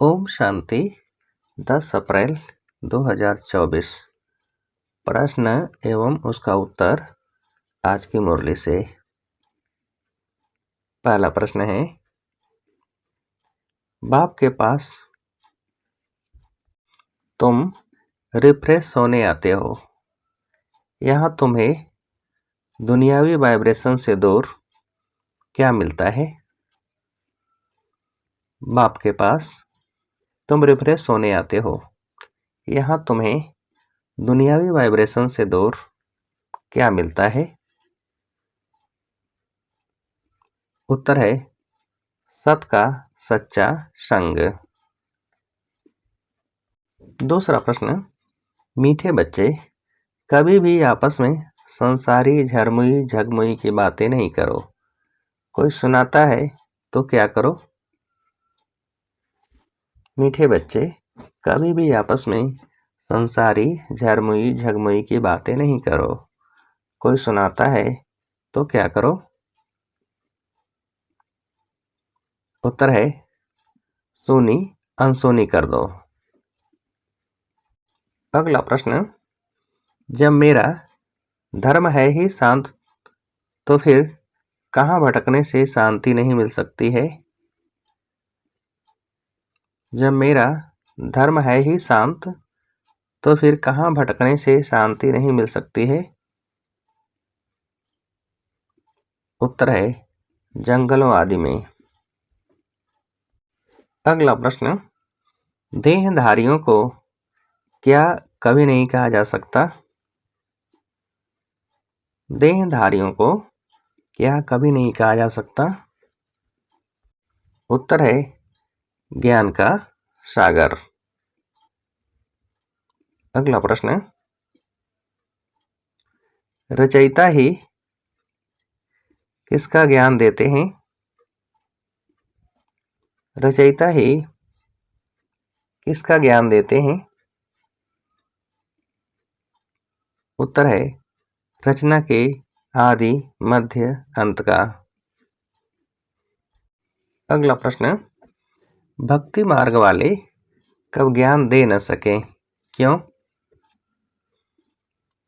ओम शांति। 10 अप्रैल 2024। प्रश्न एवं उसका उत्तर आज की मुरली से। पहला प्रश्न है, बाप के पास तुम रिफ्रेश होने आते हो। यहाँ तुम्हें दुनियावी वाइब्रेशन से दूर क्या मिलता है? बाप के पास तुम रिफ्रेश होने आते हो। यहाँ तुम्हें दुनियावी वाइब्रेशन से दूर क्या मिलता है? उत्तर है सत का सच्चा संग। दूसरा प्रश्न, मीठे बच्चे कभी भी आपस में संसारी झरमुई झगमुई की बातें नहीं करो। कोई सुनाता है तो क्या करो? मीठे बच्चे कभी भी आपस में संसारी झरमुई झगमुई की बातें नहीं करो। कोई सुनाता है तो क्या करो? उत्तर है सुनी अनसुनी कर दो। अगला प्रश्न, जब मेरा धर्म है ही शांत तो फिर कहाँ भटकने से शांति नहीं मिल सकती है? जब मेरा धर्म है ही शांत तो फिर कहाँ भटकने से शांति नहीं मिल सकती है? उत्तर है जंगलों आदि में। अगला प्रश्न, देहधारियों को क्या कभी नहीं कहा जा सकता? देहधारियों को क्या कभी नहीं कहा जा सकता? उत्तर है ज्ञान का सागर। अगला प्रश्न, रचयिता ही किसका ज्ञान देते हैं? रचयिता ही किसका ज्ञान देते हैं? उत्तर है रचना के आदि मध्य अंत का। अगला प्रश्न, भक्ति मार्ग वाले कब ज्ञान दे न सके, क्यों?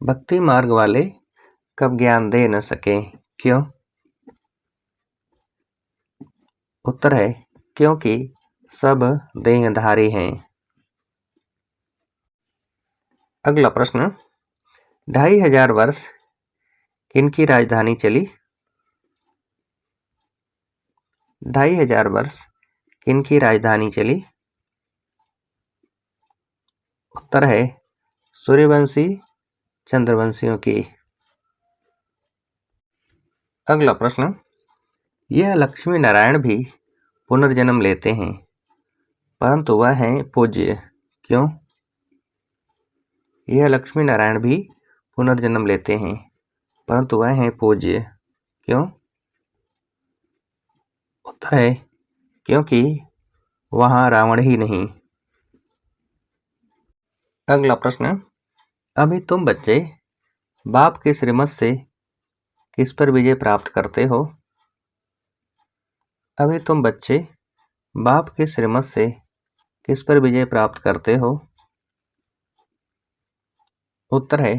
भक्ति मार्ग वाले कब ज्ञान दे न सके, क्यों? उत्तर है क्योंकि सब देहधारी हैं। अगला प्रश्न, 2500 वर्ष किनकी राजधानी चली? 2500 वर्ष किनकी राजधानी चली? उत्तर है सूर्यवंशी चंद्रवंशियों की। अगला प्रश्न, यह लक्ष्मी नारायण भी पुनर्जन्म लेते हैं परंतु वह हैं पूज्य, क्यों? यह लक्ष्मी नारायण भी पुनर्जन्म लेते हैं परंतु वह हैं पूज्य, क्यों? उत्तर है क्योंकि वहाँ रावण ही नहीं। अगला प्रश्न, अभी तुम बच्चे बाप के श्रीमत से किस पर विजय प्राप्त करते हो? अभी तुम बच्चे बाप के श्रीमत से किस पर विजय प्राप्त करते हो? उत्तर है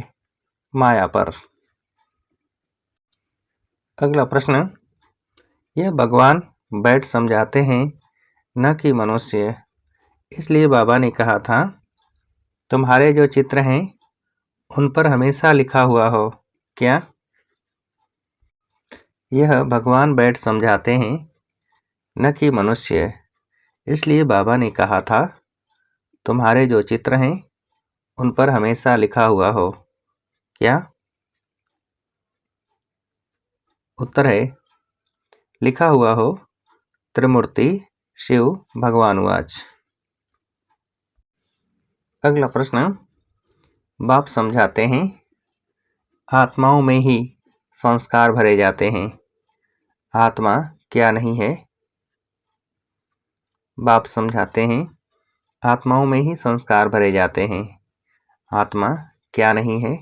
माया पर। अगला प्रश्न, यह भगवान बैठ समझाते हैं न कि मनुष्य, इसलिए बाबा ने कहा था तुम्हारे जो चित्र हैं उन पर हमेशा लिखा हुआ हो, क्या? यह भगवान बैठ समझाते हैं न कि मनुष्य, इसलिए बाबा ने कहा था तुम्हारे जो चित्र हैं उन पर हमेशा लिखा हुआ हो, क्या? उत्तर है लिखा हुआ हो त्रिमूर्ति शिव भगवान वाच। अगला प्रश्न, बाप समझाते हैं आत्माओं में ही संस्कार भरे जाते हैं, आत्मा क्या नहीं है? बाप समझाते हैं आत्माओं में ही संस्कार भरे जाते हैं, आत्मा क्या नहीं है?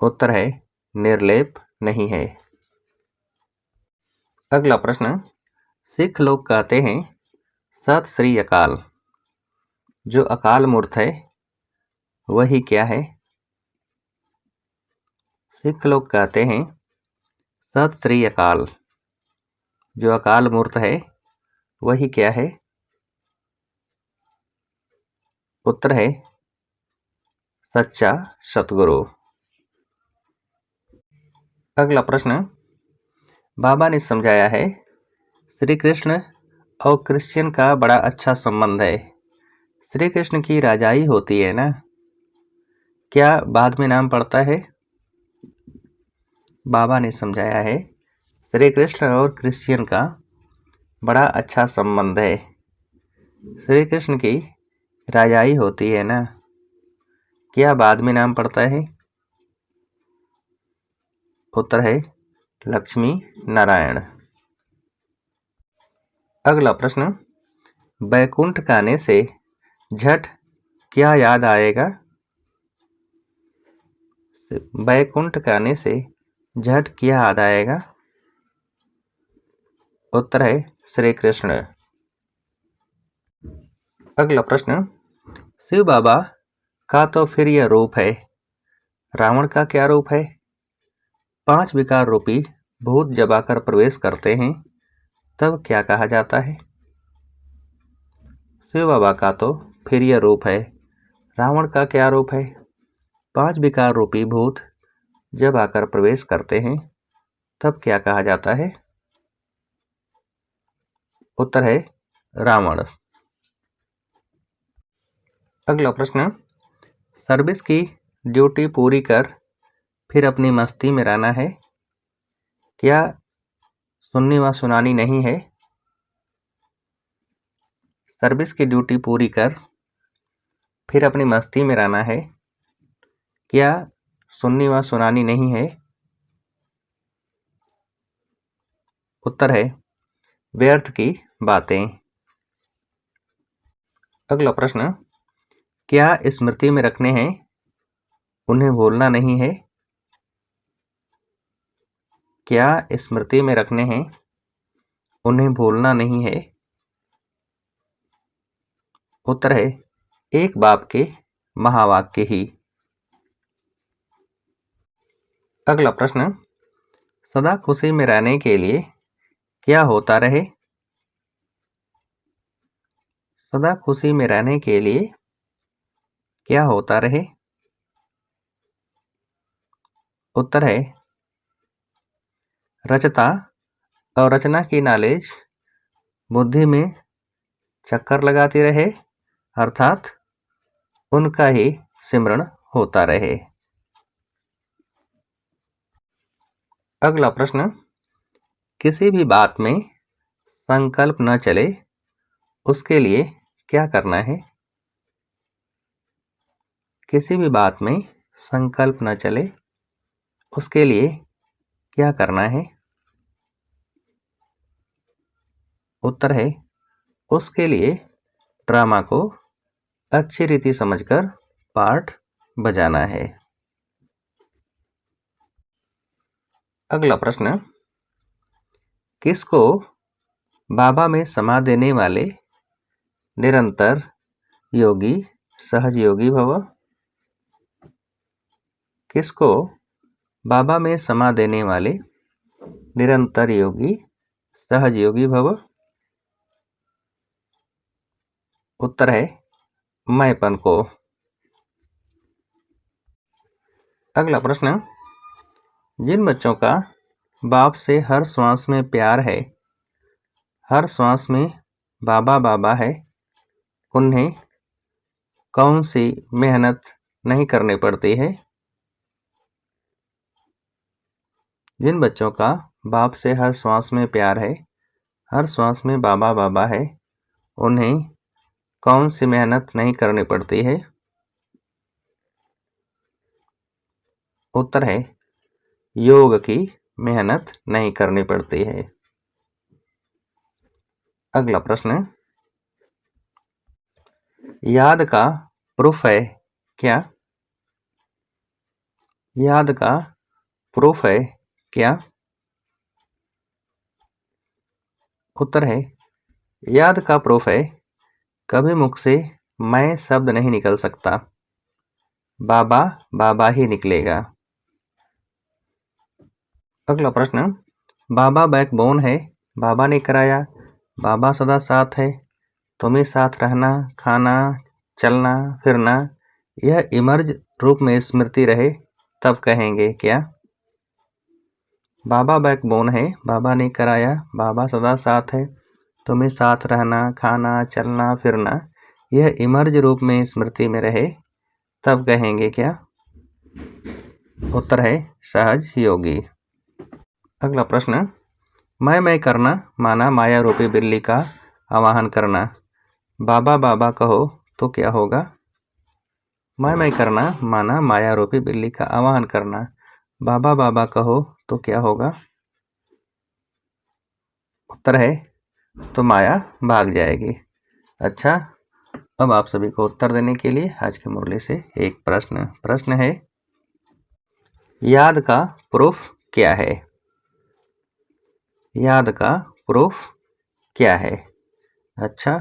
उत्तर है निर्लेप नहीं है। अगला प्रश्न, सिख लोग कहते हैं सत श्री अकाल। जो अकाल मूर्त है वही क्या है? सिख लोग कहते हैं सत श्री अकाल। जो अकाल मूर्त है वही क्या है? उत्तर है सच्चा सतगुरु। अगला प्रश्न, बाबा ने समझाया है श्री कृष्ण और क्रिश्चियन का बड़ा अच्छा संबंध है। श्री कृष्ण की राजाई होती है ना, क्या बाद में नाम पड़ता है? बाबा ने समझाया है श्री कृष्ण और क्रिश्चियन का बड़ा अच्छा संबंध है। श्री कृष्ण की राजाई होती है ना, क्या बाद में नाम पड़ता है? उत्तर है लक्ष्मी नारायण। अगला प्रश्न, बैकुंठ गाने से झट क्या याद आएगा? बैकुंठ गाने से झट क्या याद आएगा? उत्तर है श्री कृष्ण। अगला प्रश्न, शिव बाबा का तो फिर यह रूप है, रावण का क्या रूप है? 5 विकार रूपी भूत जब आकर प्रवेश करते हैं तब क्या कहा जाता है? शिव बाबा का तो फिर यह रूप है, रावण का क्या रूप है? 5 विकार रूपी भूत जब आकर प्रवेश करते हैं तब क्या कहा जाता है? उत्तर है रावण। अगला प्रश्न, सर्विस की ड्यूटी पूरी कर फिर अपनी मस्ती में रहना है, क्या सुननी व सुनानी नहीं है? सर्विस की ड्यूटी पूरी कर फिर अपनी मस्ती में रहना है, क्या सुननी व सुनानी नहीं है? उत्तर है व्यर्थ की बातें। अगला प्रश्न, क्या स्मृति में रखने हैं उन्हें भूलना नहीं है? क्या स्मृति में रखने हैं उन्हें भूलना नहीं है? उत्तर है एक बाप के महावाक्य ही। अगला प्रश्न, सदा खुशी में रहने के लिए क्या होता रहे? सदा खुशी में रहने के लिए क्या होता रहे? उत्तर है रचता और रचना की नॉलेज बुद्धि में चक्कर लगाती रहे, अर्थात उनका ही सिमरण होता रहे। अगला प्रश्न, किसी भी बात में संकल्प न चले उसके लिए क्या करना है? किसी भी बात में संकल्प न चले उसके लिए क्या करना है? उत्तर है उसके लिए ड्रामा को अच्छी रीति समझकर पार्ट बजाना है। अगला प्रश्न, किसको बाबा में समा देने वाले निरंतर योगी सहज योगी भव? किसको बाबा में समा देने वाले निरंतर योगी सहज योगी भव? उत्तर है मैंपन को। अगला प्रश्न, जिन बच्चों का बाप से हर श्वास में प्यार है, हर श्वास में बाबा बाबा है, उन्हें कौन सी मेहनत नहीं करनी पड़ती है? जिन बच्चों का बाप से हर श्वास में प्यार है, हर श्वास में बाबा बाबा है, उन्हें कौन सी मेहनत नहीं करनी पड़ती है? उत्तर है योग की मेहनत नहीं करनी पड़ती है। अगला प्रश्न, याद का प्रूफ है क्या? याद का प्रूफ है क्या? उत्तर है याद का प्रूफ है कभी मुख से मैं शब्द नहीं निकल सकता, बाबा बाबा ही निकलेगा। अगला प्रश्न, बाबा बैकबोन है, बाबा ने कराया, बाबा सदा साथ है, तुम्हें साथ रहना, खाना, चलना फिरना, यह इमर्ज रूप में स्मृति रहे तब कहेंगे क्या? बाबा बैकबोन है, बाबा ने कराया, बाबा सदा साथ है, तुम्हें साथ रहना, खाना, चलना फिरना, यह इमर्ज रूप में स्मृति में रहे तब कहेंगे क्या? उत्तर है सहज योगी। अगला प्रश्न, मैं करना माना माया रूपी बिल्ली का आवाहन करना, बाबा बाबा कहो तो क्या होगा? मैं करना माना माया रूपी बिल्ली का आवाहन करना, बाबा बाबा कहो तो क्या होगा? उत्तर है तो माया भाग जाएगी। अच्छा, अब आप सभी को उत्तर देने के लिए आज की मुरली से एक प्रश्न है, याद का प्रूफ क्या है? याद का प्रूफ क्या है? अच्छा,